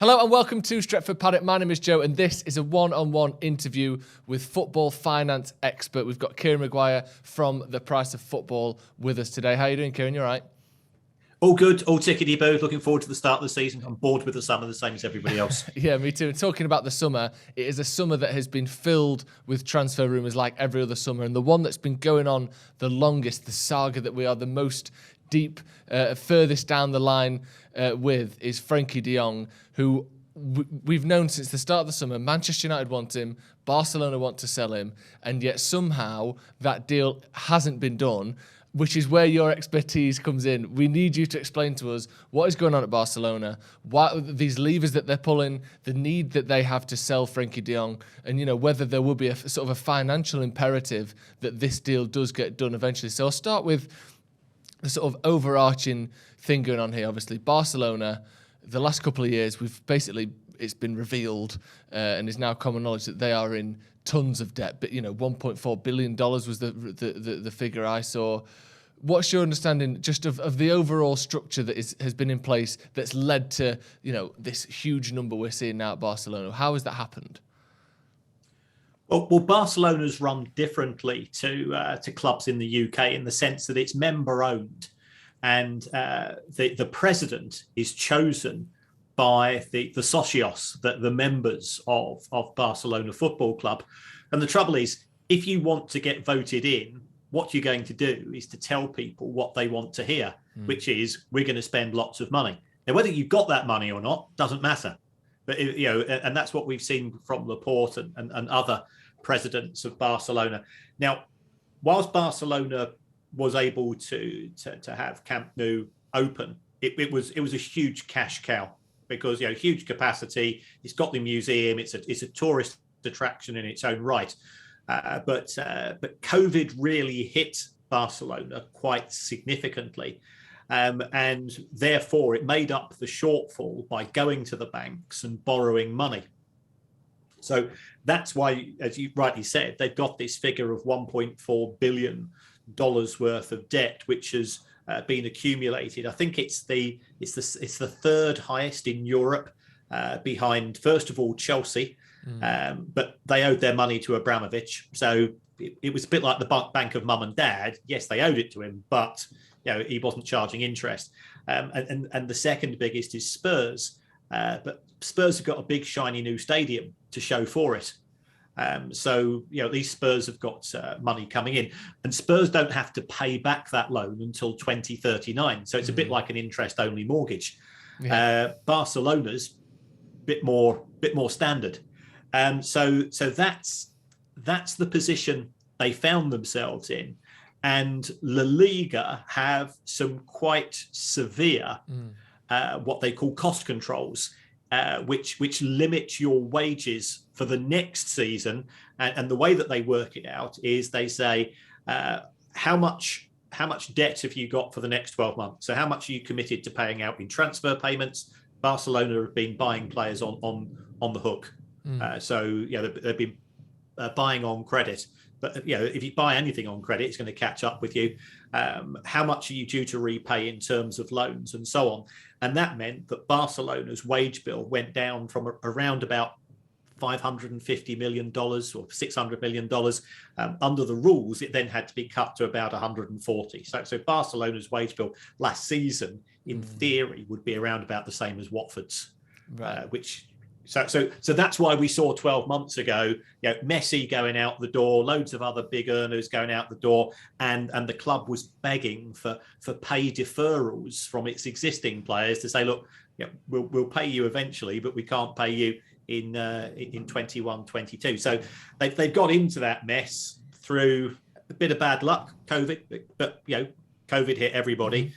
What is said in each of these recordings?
Hello and welcome to Stretford Paddock. My name is Joe and this is a one-on-one interview with football finance expert. We've got Kieran Maguire from The Price of Football with us today. How are you doing, Kieran? You all right? All good, all tickety-boo. Looking forward to the start of the season. I'm bored with the summer, the same as everybody else. Yeah, me too. And talking about the summer, it is a summer that has been filled with transfer rumours like every other summer. And the one that's been going on the longest, the saga that we are the most deep, furthest down the line with, is Frenkie De Jong, who we've known since the start of the summer. Manchester United want him, Barcelona want to sell him, and yet somehow that deal hasn't been done, which is where your expertise comes in. We need you to explain to us what is going on at Barcelona, why these levers that they're pulling, the need that they have to sell Frenkie De Jong, and whether there will be a sort of a financial imperative that this deal does get done eventually. So I'll start with the sort of overarching thing going on here. Obviously, Barcelona, the last couple of years, it's been revealed and is now common knowledge that they are in tons of debt. But $1.4 billion was the figure I saw. What's your understanding just of the overall structure that has been in place that's led to this huge number we're seeing now at Barcelona? How has that happened? Well, Barcelona's run differently to clubs in the UK in the sense that it's member-owned, and the president is chosen by the socios, the members of Barcelona Football Club. And the trouble is, if you want to get voted in, what you're going to do is to tell people what they want to hear, which is, we're going to spend lots of money. Now, whether you've got that money or not doesn't matter. But, and that's what we've seen from Laporte and other presidents of Barcelona. Now, whilst Barcelona was able to have Camp Nou open, it was a huge cash cow because huge capacity. It's got the museum. It's a tourist attraction in its own right. But COVID really hit Barcelona quite significantly. And therefore, it made up the shortfall by going to the banks and borrowing money. So that's why, as you rightly said, they've got this figure of $1.4 billion worth of debt, which has been accumulated. I think it's the third highest in Europe, behind, first of all, Chelsea. But they owed their money to Abramovich. So it was a bit like the bank of mum and dad. Yes, they owed it to him, but he wasn't charging interest. And the second biggest is Spurs. But Spurs have got a big, shiny new stadium to show for it. So these Spurs have got money coming in, and Spurs don't have to pay back that loan until 2039. So it's a bit like an interest-only mortgage. Yeah. Barcelona's bit more standard. So that's the position they found themselves in. And La Liga have some quite severe what they call cost controls, which limit your wages for the next season. And the way that they work it out is they say, how much debt have you got for the next 12 months? So how much are you committed to paying out in transfer payments? Barcelona have been buying players on the hook. So they've been buying on credit. But if you buy anything on credit, it's going to catch up with you. How much are you due to repay in terms of loans and so on? And that meant that Barcelona's wage bill went down from around about $550 million or $600 million. Under the rules, it then had to be cut to about 140. So Barcelona's wage bill last season, in theory, would be around about the same as Watford's, right. So that's why we saw 12 months ago, Messi going out the door, loads of other big earners going out the door, and the club was begging for pay deferrals from its existing players to say, look, we'll pay you eventually, but we can't pay you in 21, 22. So they've got into that mess through a bit of bad luck, COVID, but COVID hit everybody.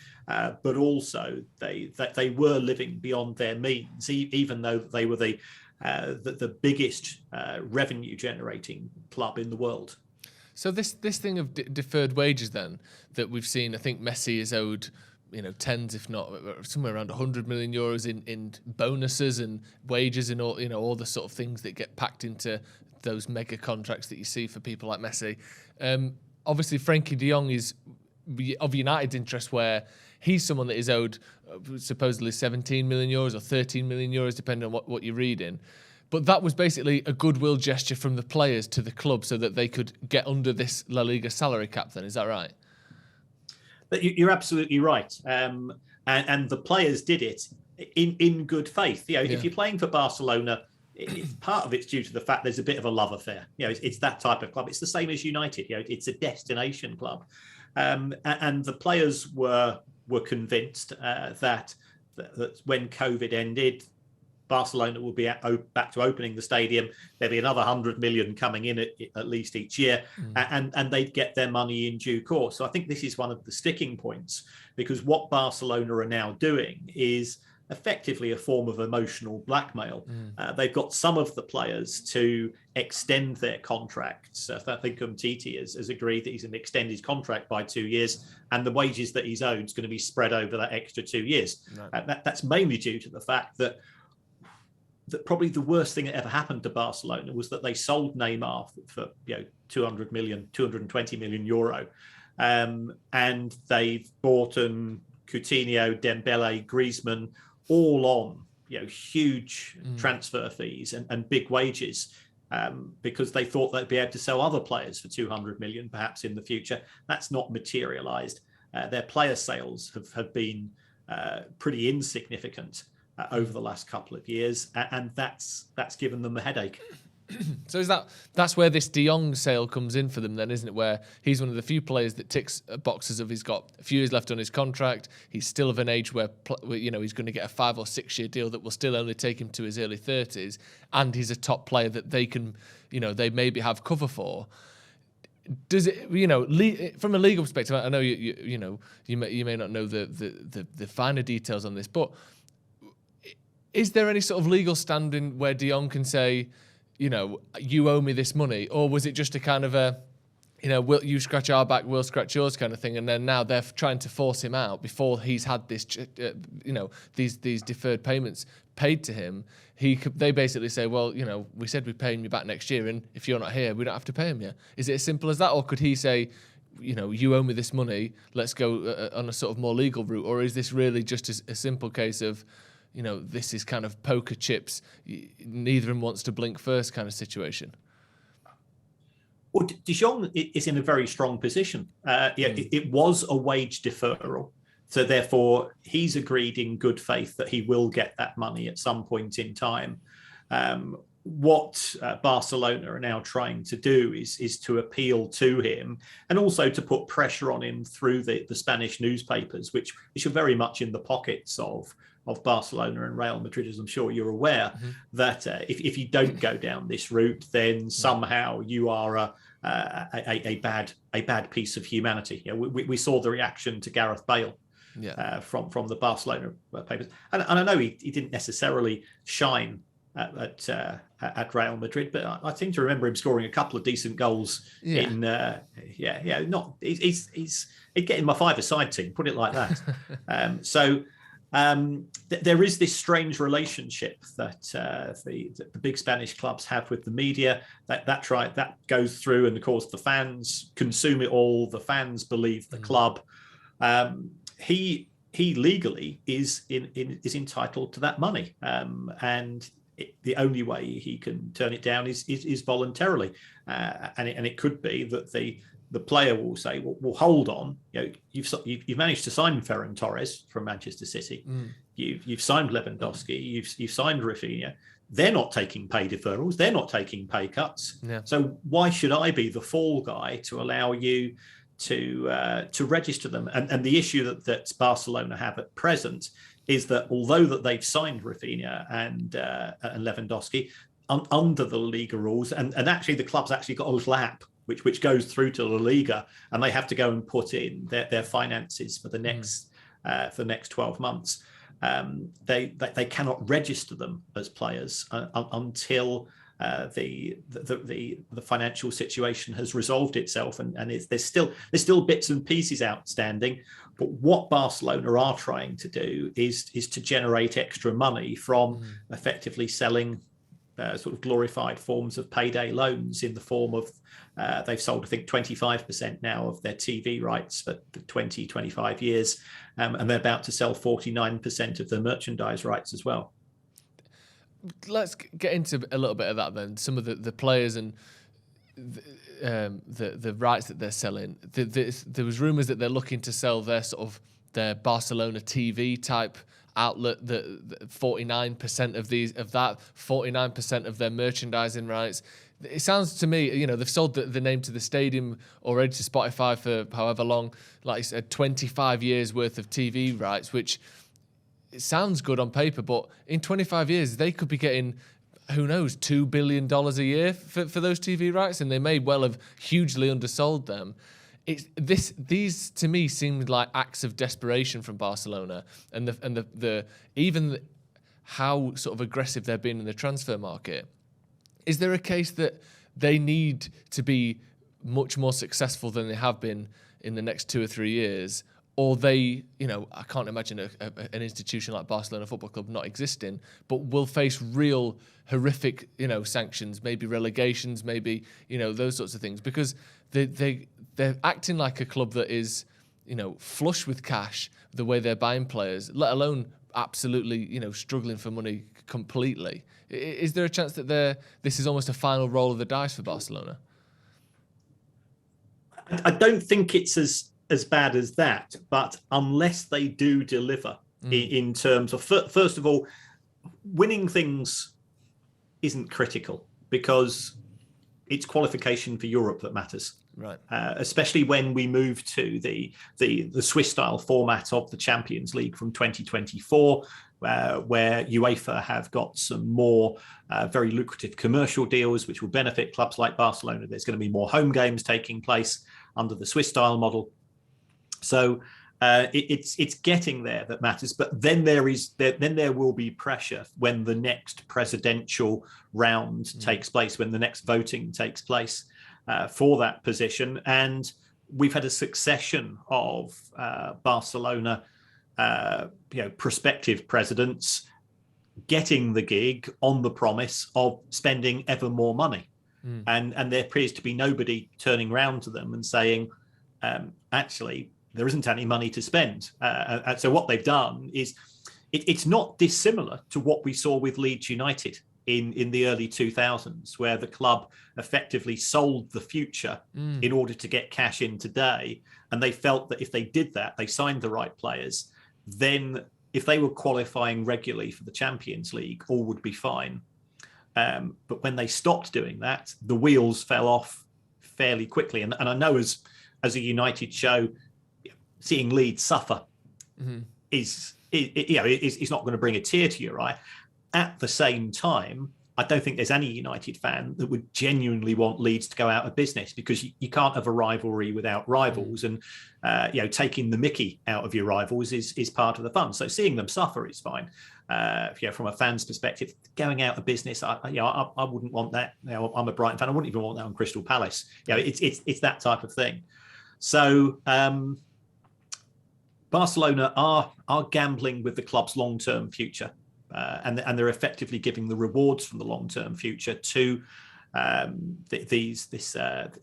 But also they were living beyond their means, even though they were the biggest revenue generating club in the world. So this thing of deferred wages then that we've seen, I think Messi is owed tens, if not somewhere around 100 million euros in bonuses and wages and all the sort of things that get packed into those mega contracts that you see for people like Messi. Obviously, Frenkie De Jong is of United's interest, where he's someone that is owed supposedly 17 million euros or 13 million euros, depending on what you're reading. But that was basically a goodwill gesture from the players to the club so that they could get under this La Liga salary cap then. Is that right? But you're absolutely right. And the players did it in good faith. If you're playing for Barcelona, part of it's due to the fact there's a bit of a love affair. It's that type of club. It's the same as United. It's a destination club. And the players were convinced that when COVID ended, Barcelona will be back to opening the stadium. There'll be another 100 million coming in at least each year, and they'd get their money in due course. So I think this is one of the sticking points, because what Barcelona are now doing is effectively a form of emotional blackmail. They've got some of the players to extend their contracts. I think Umtiti has agreed that he's going to extend his contract by 2 years, and the wages that he's owed is going to be spread over that extra 2 years. That's mainly due to the fact that probably the worst thing that ever happened to Barcelona was that they sold Neymar for 220 million euro, and they've bought Coutinho, Dembele, Griezmann, all on huge transfer fees and big wages, because they thought they'd be able to sell other players for 200 million perhaps in the future. That's not materialised. Their player sales have been pretty insignificant over the last couple of years, and that's given them a headache. So that's where this De Jong sale comes in for them then, isn't it? Where he's one of the few players that ticks boxes of he's got a few years left on his contract. He's still of an age where he's going to get a 5 or 6 year deal that will still only take him to his early 30s, and he's a top player that they can, they maybe have cover for. Does it, from a legal perspective? I know you may not know the finer details on this, but is there any sort of legal standing where De Jong can say, you owe me this money? Or was it just a kind of will you scratch our back, we'll scratch yours kind of thing? And then now they're trying to force him out before he's had this, these deferred payments paid to him. They basically say, well, we said we're paying you back next year, and if you're not here, we don't have to pay him yet. Is it as simple as that? Or could he say, you owe me this money, let's go on a sort of more legal route? Or is this really just a simple case of, this is kind of poker chips, neither of them wants to blink first kind of situation? Well, De Jong is in a very strong position. It was a wage deferral. So therefore, he's agreed in good faith that he will get that money at some point in time. What Barcelona are now trying to do is to appeal to him, and also to put pressure on him through the Spanish newspapers, which are very much in the pockets of Barcelona and Real Madrid, as I'm sure you're aware, that if you don't go down this route, then somehow you are a bad piece of humanity. We saw the reaction to Gareth Bale from the Barcelona papers, and I know he didn't necessarily shine at Real Madrid, but I seem to remember him scoring a couple of decent goals in he's getting my five-a-side team, put it like that. There is this strange relationship that the big Spanish clubs have with the media. That goes through, and of course the fans consume it all. The fans believe the club. He legally is entitled to that money, and the only way he can turn it down is voluntarily. And it could be that the player will say, well, hold on, you've managed to sign Ferran Torres from Manchester City. You've signed Lewandowski. You've signed Rafinha. They're not taking pay deferrals. They're not taking pay cuts. So why should I be the fall guy to allow you to register them? And the issue that Barcelona have at present is that although that they've signed Rafinha and Lewandowski under the La Liga rules, and actually the club's actually got a little app which goes through to La Liga, and they have to go and put in their finances for the next 12 months. They cannot register them as players until the financial situation has resolved itself, and there's still bits and pieces outstanding. But what Barcelona are trying to do is to generate extra money from effectively selling sort of glorified forms of payday loans in the form of they've sold, I think, 25% now of their TV rights for 20, 25 years. And they're about to sell 49% of their merchandise rights as well. Let's get into a little bit of that then. Some of the players and the rights that they're selling. There was rumours that they're looking to sell their Barcelona TV type outlet, that 49% of 49% of their merchandising rights. It sounds to me, they've sold the name to the stadium already to Spotify for however long, like I said, 25 years worth of TV rights, which it sounds good on paper, but in 25 years they could be getting, who knows, $2 billion a year for those TV rights, and they may well have hugely undersold them. These to me seemed like acts of desperation from Barcelona, and the even how sort of aggressive they've been in the transfer market. Is there a case that they need to be much more successful than they have been in the next 2 or 3 years? Or I can't imagine an institution like Barcelona Football Club not existing, but will face real horrific, sanctions, maybe relegations, maybe, those sorts of things, because they're acting like a club that is, flush with cash, the way they're buying players, let alone absolutely, struggling for money completely. Is there a chance that this is almost a final roll of the dice for Barcelona? I don't think it's as bad as that, but unless they do deliver in terms of, first of all, winning things isn't critical, because it's qualification for Europe that matters. Right. Especially when we move to the Swiss style format of the Champions League from 2024, where UEFA have got some more very lucrative commercial deals, which will benefit clubs like Barcelona. There's going to be more home games taking place under the Swiss style model. So it's getting there that matters. But then there will be pressure when the next presidential round takes place, when the next voting takes place for that position. And we've had a succession of Barcelona, prospective presidents getting the gig on the promise of spending ever more money. And there appears to be nobody turning around to them and saying, actually, there isn't any money to spend. And so what they've done is, it's not dissimilar to what we saw with Leeds United in the early 2000s, where the club effectively sold the future in order to get cash in today. And they felt that if they did that, they signed the right players, then if they were qualifying regularly for the Champions League, all would be fine. But when they stopped doing that, the wheels fell off fairly quickly. And I know as a United show, seeing Leeds suffer is not going to bring a tear to your eye. At the same time, I don't think there's any United fan that would genuinely want Leeds to go out of business, because you can't have a rivalry without rivals, and taking the mickey out of your rivals is part of the fun. So seeing them suffer is fine. From a fan's perspective, going out of business, I wouldn't want that. I'm a Brighton fan. I wouldn't even want that on Crystal Palace. It's that type of thing. So Barcelona are gambling with the club's long-term future. And they're effectively giving the rewards from the long-term future to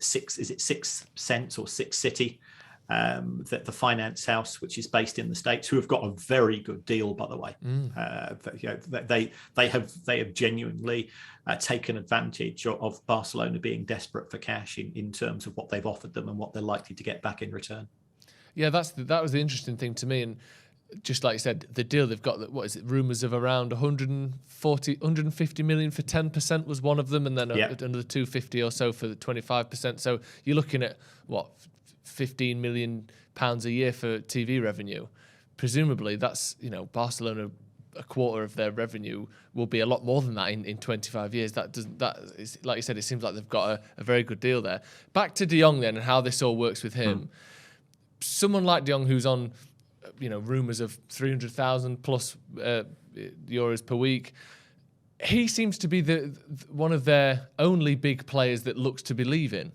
Six Sense or Six City, the finance house, which is based in the States, who have got a very good deal, by the way. They have genuinely taken advantage of Barcelona being desperate for cash in terms of what they've offered them and what they're likely to get back in return. Yeah, that was the interesting thing to me. And just like you said, the deal they've got, what is it, rumours of around 150 million for 10% was one of them, and then another 250 or so for the 25%. So you're looking at, 15 million pounds a year for TV revenue. Presumably that's, Barcelona, a quarter of their revenue will be a lot more than that in 25 years. That is, like you said, it seems like they've got a very good deal there. Back to De Jong then, and how this all works with him. Someone like De Jong, who's on, rumours of 300,000 plus euros per week, he seems to be one of their only big players that looks to be leaving.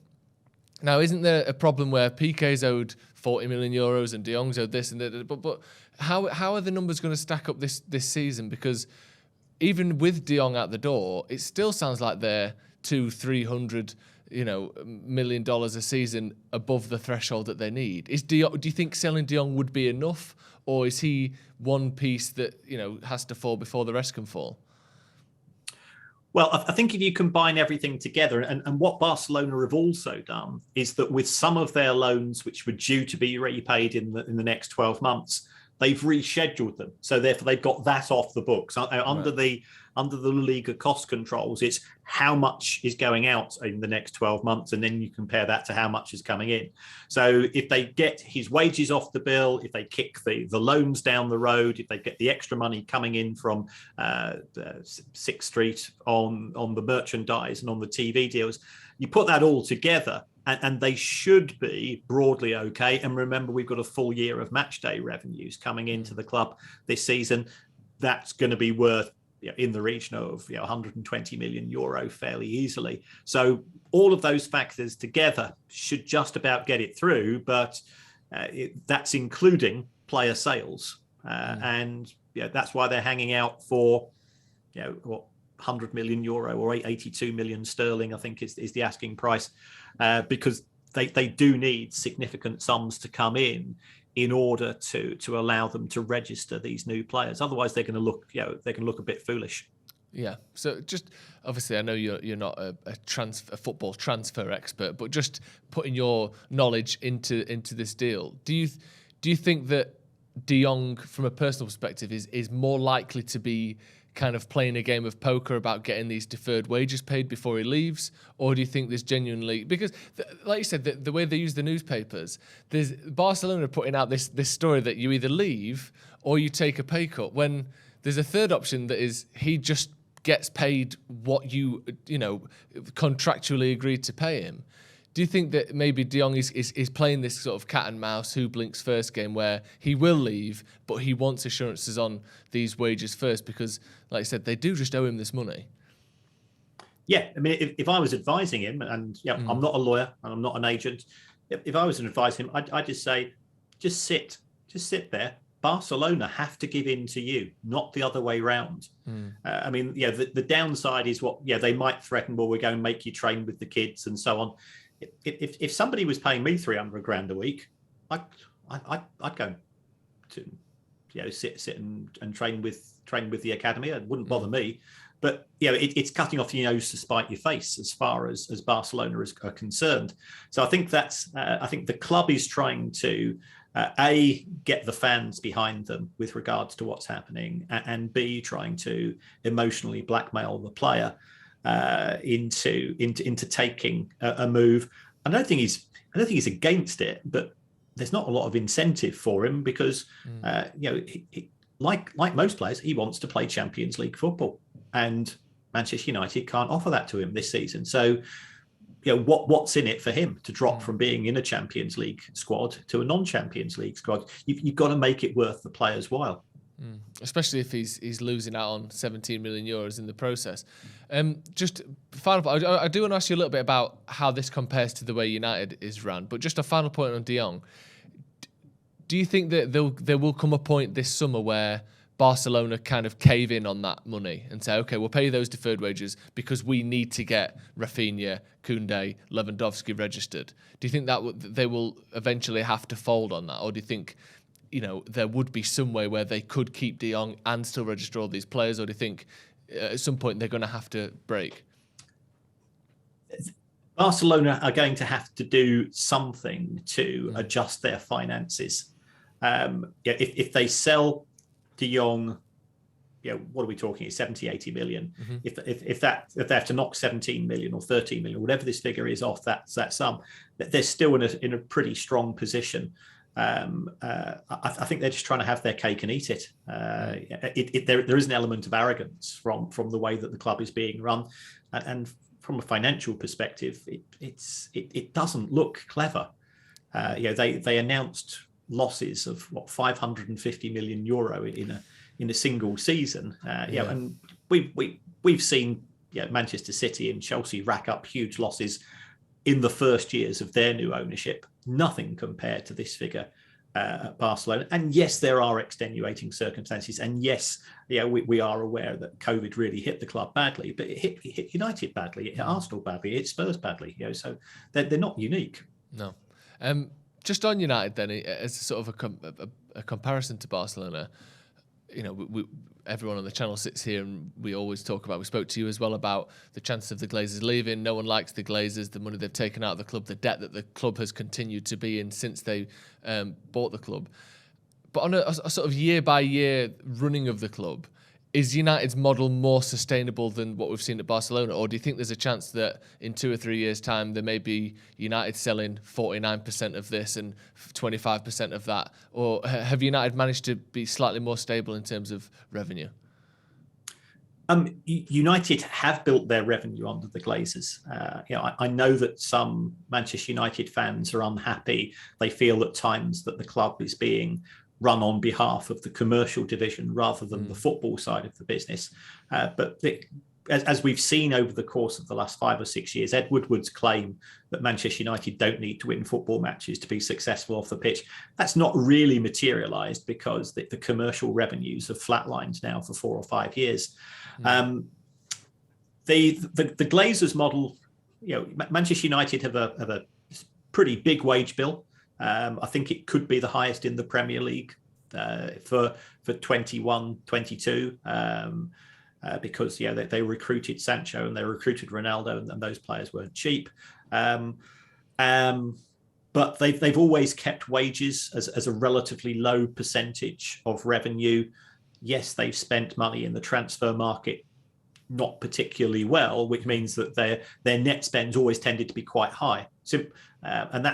Now, isn't there a problem where Piqué's owed 40 million euros and De Jong's owed this and that? But how are the numbers going to stack up this season? Because even with De Jong at the door, it still sounds like they're $200-300 million a season above the threshold that they need. Do you think selling De Jong would be enough, or is he one piece that has to fall before the rest can fall? Well, I think if you combine everything together, and what Barcelona have also done is that with some of their loans, which were due to be repaid in the next 12 months, they've rescheduled them. So therefore, they've got that off the books. Under the La Liga cost controls, it's how much is going out in the next 12 months, and then you compare that to how much is coming in. So if they get his wages off the bill, if they kick the loans down the road, if they get the extra money coming in from Sixth Street on the merchandise and on the TV deals, you put that all together, and they should be broadly okay. And remember, we've got a full year of match day revenues coming into the club this season. That's going to be worth in the region of 120 million euro fairly easily. So all of those factors together should just about get it through, but that's including player sales. And that's why they're hanging out for, 100 million euro or 82 million sterling, I think is the asking price, because they do need significant sums to come in order to allow them to register these new players. Otherwise, they're going to look a bit foolish. Yeah. So just obviously, I know you're not a football transfer expert, but just putting your knowledge into this deal, do you think that De Jong, from a personal perspective, is more likely to be kind of playing a game of poker about getting these deferred wages paid before he leaves? Or do you think there's genuinely, because like you said, the way they use the newspapers, there's Barcelona putting out this story that you either leave or you take a pay cut, when there's a third option that is he just gets paid what you contractually agreed to pay him. Do you think that maybe De Jong is playing this sort of cat and mouse, who blinks first game, where he will leave, but he wants assurances on these wages first because, like I said, they do just owe him this money? Yeah, I mean, if I was advising him, and I'm not a lawyer and I'm not an agent, if I was to advise him, I'd just say, just sit there. Barcelona have to give in to you, not the other way round. I mean, the downside is they might threaten, well, we're going to make you train with the kids and so on. If somebody was paying me 300 grand a week, I'd go to sit and train with the academy. It wouldn't bother me. But it's cutting off your nose to spite your face as far as Barcelona are concerned. So I think I think the club is trying to get the fans behind them with regards to what's happening, and B, trying to emotionally blackmail the player into taking a move. I don't think he's against it, but there's not a lot of incentive for him because like most players, he wants to play Champions League football, and Manchester United can't offer that to him this season. So what's in it for him to drop from being in a Champions League squad to a non-Champions League squad? You've got to make it worth the player's while. Especially if he's losing out on 17 million euros in the process. Just final point, I do want to ask you a little bit about how this compares to the way United is run, but just a final point on De Jong. Do you think that there will come a point this summer where Barcelona kind of cave in on that money and say, okay, we'll pay you those deferred wages because we need to get Rafinha, Koundé, Lewandowski registered? Do you think that they will eventually have to fold on that, or do you think there would be some way where they could keep De Jong and still register all these players, or do you think at some point they're going to have to break? Barcelona are going to have to do something to adjust their finances. If they sell De Jong, what are we talking? 70, 80 million. If they have to knock 17 million or 13 million, whatever this figure is off that sum, they're still in a pretty strong position. I think they're just trying to have their cake and eat it. There is an element of arrogance from the way that the club is being run, and from a financial perspective, it doesn't look clever. They announced losses of 550 million euro in a single season. And we've seen Manchester City and Chelsea rack up huge losses in the first years of their new ownership. Nothing compared to this figure. at Barcelona. And yes, there are extenuating circumstances. And yes, we are aware that COVID really hit the club badly, but it hit United badly, it hit Arsenal badly, it hit Spurs badly. So they're not unique. No. Just on United then, as sort of a comparison to Barcelona, everyone on the channel sits here and we always talk about, we spoke to you as well about the chances of the Glazers leaving. No one likes the Glazers, the money they've taken out of the club, the debt that the club has continued to be in since they bought the club. But on a sort of year-by-year running of the club, is United's model more sustainable than what we've seen at Barcelona? Or do you think there's a chance that in 2 or 3 years' time, there may be United selling 49% of this and 25% of that? Or have United managed to be slightly more stable in terms of revenue? United have built their revenue under the Glazers. I know that some Manchester United fans are unhappy. They feel at times that the club is being run on behalf of the commercial division rather than the football side of the business. But as we've seen over the course of the last 5 or 6 years, Ed Woodward's claim that Manchester United don't need to win football matches to be successful off the pitch, that's not really materialised because the commercial revenues have flatlined now for 4 or 5 years. The Glazers model, Manchester United have a pretty big wage bill. I think it could be the highest in the Premier League for 21-22 because they recruited Sancho and they recruited Ronaldo and those players weren't cheap. But they've always kept wages as a relatively low percentage of revenue. Yes, they've spent money in the transfer market not particularly well, which means that their net spend's always tended to be quite high. So, and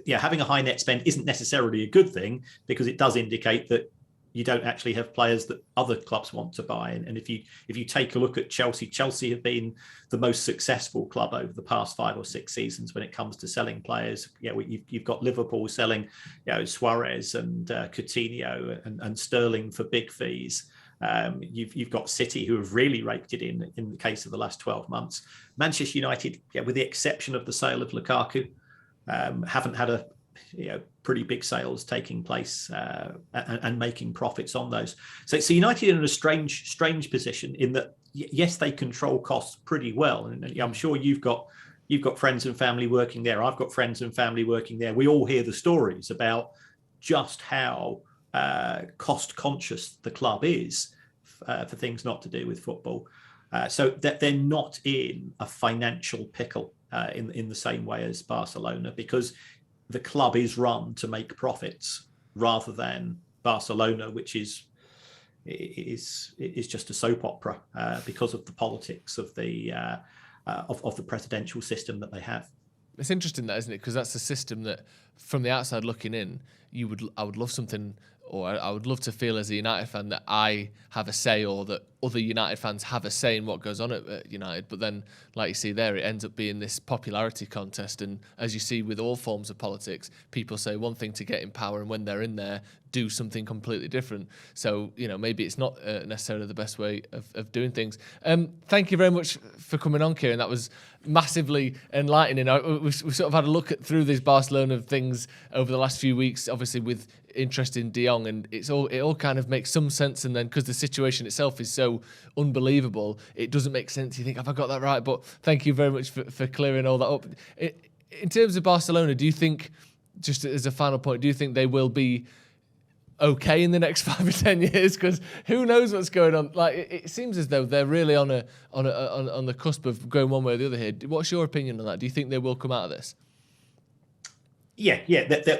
having a high net spend isn't necessarily a good thing because it does indicate that you don't actually have players that other clubs want to buy. And if you take a look at Chelsea have been the most successful club over the past 5 or 6 seasons when it comes to selling players. You've got Liverpool selling Suarez and Coutinho and Sterling for big fees. You've got City who have really raked it in the case of the last 12 months. Manchester United, with the exception of the sale of Lukaku, haven't had pretty big sales taking place and making profits on those. So United are in a strange position in that yes, they control costs pretty well, and I'm sure you've got friends and family working there. I've got friends and family working there. We all hear the stories about just how cost conscious the club is for things not to do with football. So that they're not in a financial pickle in the same way as Barcelona, because the club is run to make profits rather than Barcelona, which is just a soap opera because of the politics of the presidential system that they have. It's interesting that, isn't it? Because that's a system that, from the outside looking in, I would love something, or I would love to feel as a United fan that I have a say, or that other United fans have a say in what goes on at United. But then, like you see there, it ends up being this popularity contest. And as you see with all forms of politics, people say one thing to get in power, and when they're in there, do something completely different. So, maybe it's not necessarily the best way of doing things. Thank you very much for coming on, Kieran. That was massively enlightening. We sort of had a look through these Barcelona things over the last few weeks, obviously with interest in De Jong, and it all kind of makes some sense. And then because the situation itself is so unbelievable, it doesn't make sense. You think, have I got that right? But thank you very much for clearing all that up. In terms of Barcelona, do you think, just as a final point, do you think they will be okay in the next 5 or 10 years? Because who knows what's going on? Like it seems as though they're really on the cusp of going one way or the other here. What's your opinion on that? Do you think they will come out of this? Yeah.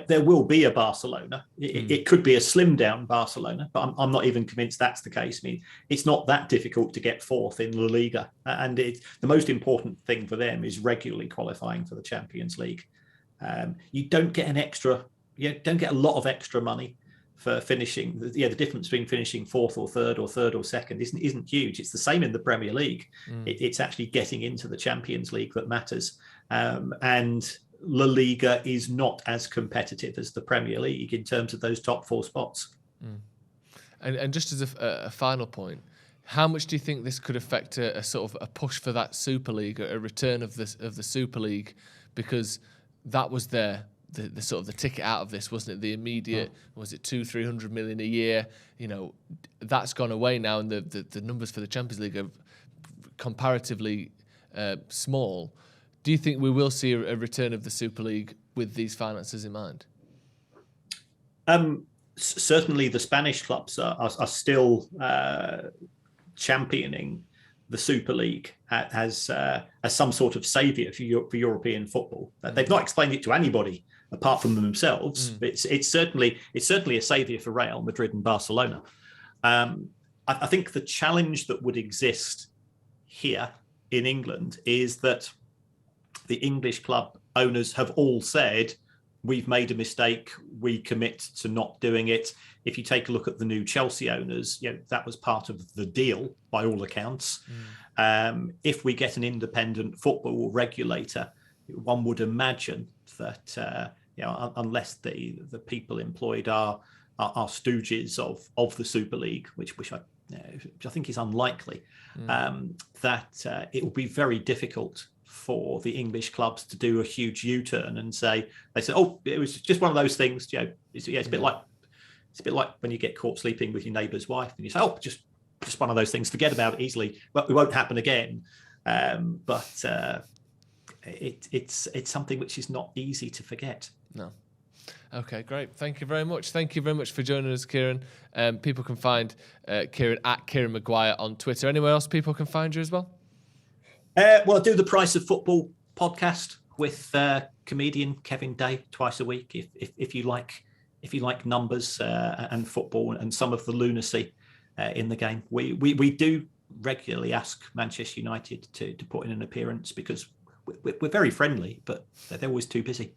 There will be a Barcelona. It could be a slimmed down Barcelona, but I'm not even convinced that's the case. I mean, it's not that difficult to get fourth in La Liga, and the most important thing for them is regularly qualifying for the Champions League. You don't get a lot of extra money for finishing. The difference between finishing fourth or third or second isn't huge. It's the same in the Premier League. It's actually getting into the Champions League that matters, and La Liga is not as competitive as the Premier League in terms of those top 4 spots. And just as a final point, how much do you think this could affect a sort of a push for that Super League, a return of the Super League? Because that was there the sort of the ticket out of this, wasn't it? The immediate, was it 200-300 million a year? That's gone away now, and the numbers for the Champions League are comparatively small. Do you think we will see a return of the Super League with these finances in mind? Certainly, the Spanish clubs are still championing the Super League as some sort of saviour for European football. They've not explained it to anybody apart from themselves. But it's certainly a saviour for Real Madrid and Barcelona. I think the challenge that would exist here in England is that the English club owners have all said, we've made a mistake, we commit to not doing it. If you take a look at the new Chelsea owners, that was part of the deal by all accounts. If we get an independent football regulator, one would imagine that unless the people employed are stooges of the Super League, which I think is unlikely, that it will be very difficult for the English clubs to do a huge U-turn and say, oh, it was just one of those things. It's a bit like when you get caught sleeping with your neighbour's wife and you say, oh, just one of those things, forget about it easily. Well, it won't happen again. But it's something which is not easy to forget. No. Okay, great. Thank you very much. Thank you very much for joining us, Kieran. People can find Kieran at Kieran Maguire on Twitter. Anywhere else people can find you as well? Well, I do the Price of Football podcast with comedian Kevin Day twice a week. If you like numbers and football and some of the lunacy in the game, we do regularly ask Manchester United to put in an appearance because we're very friendly, but they're always too busy.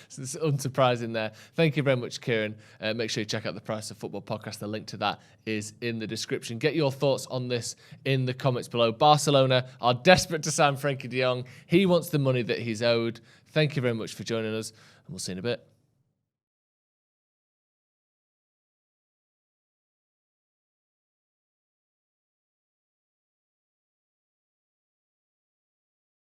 So it's unsurprising there. Thank you very much, Kieran. Make sure you check out the Price of Football podcast. The link to that is in the description. Get your thoughts on this in the comments below. Barcelona are desperate to sign Frenkie De Jong. He wants the money that he's owed. Thank you very much for joining us, and we'll see you in a bit.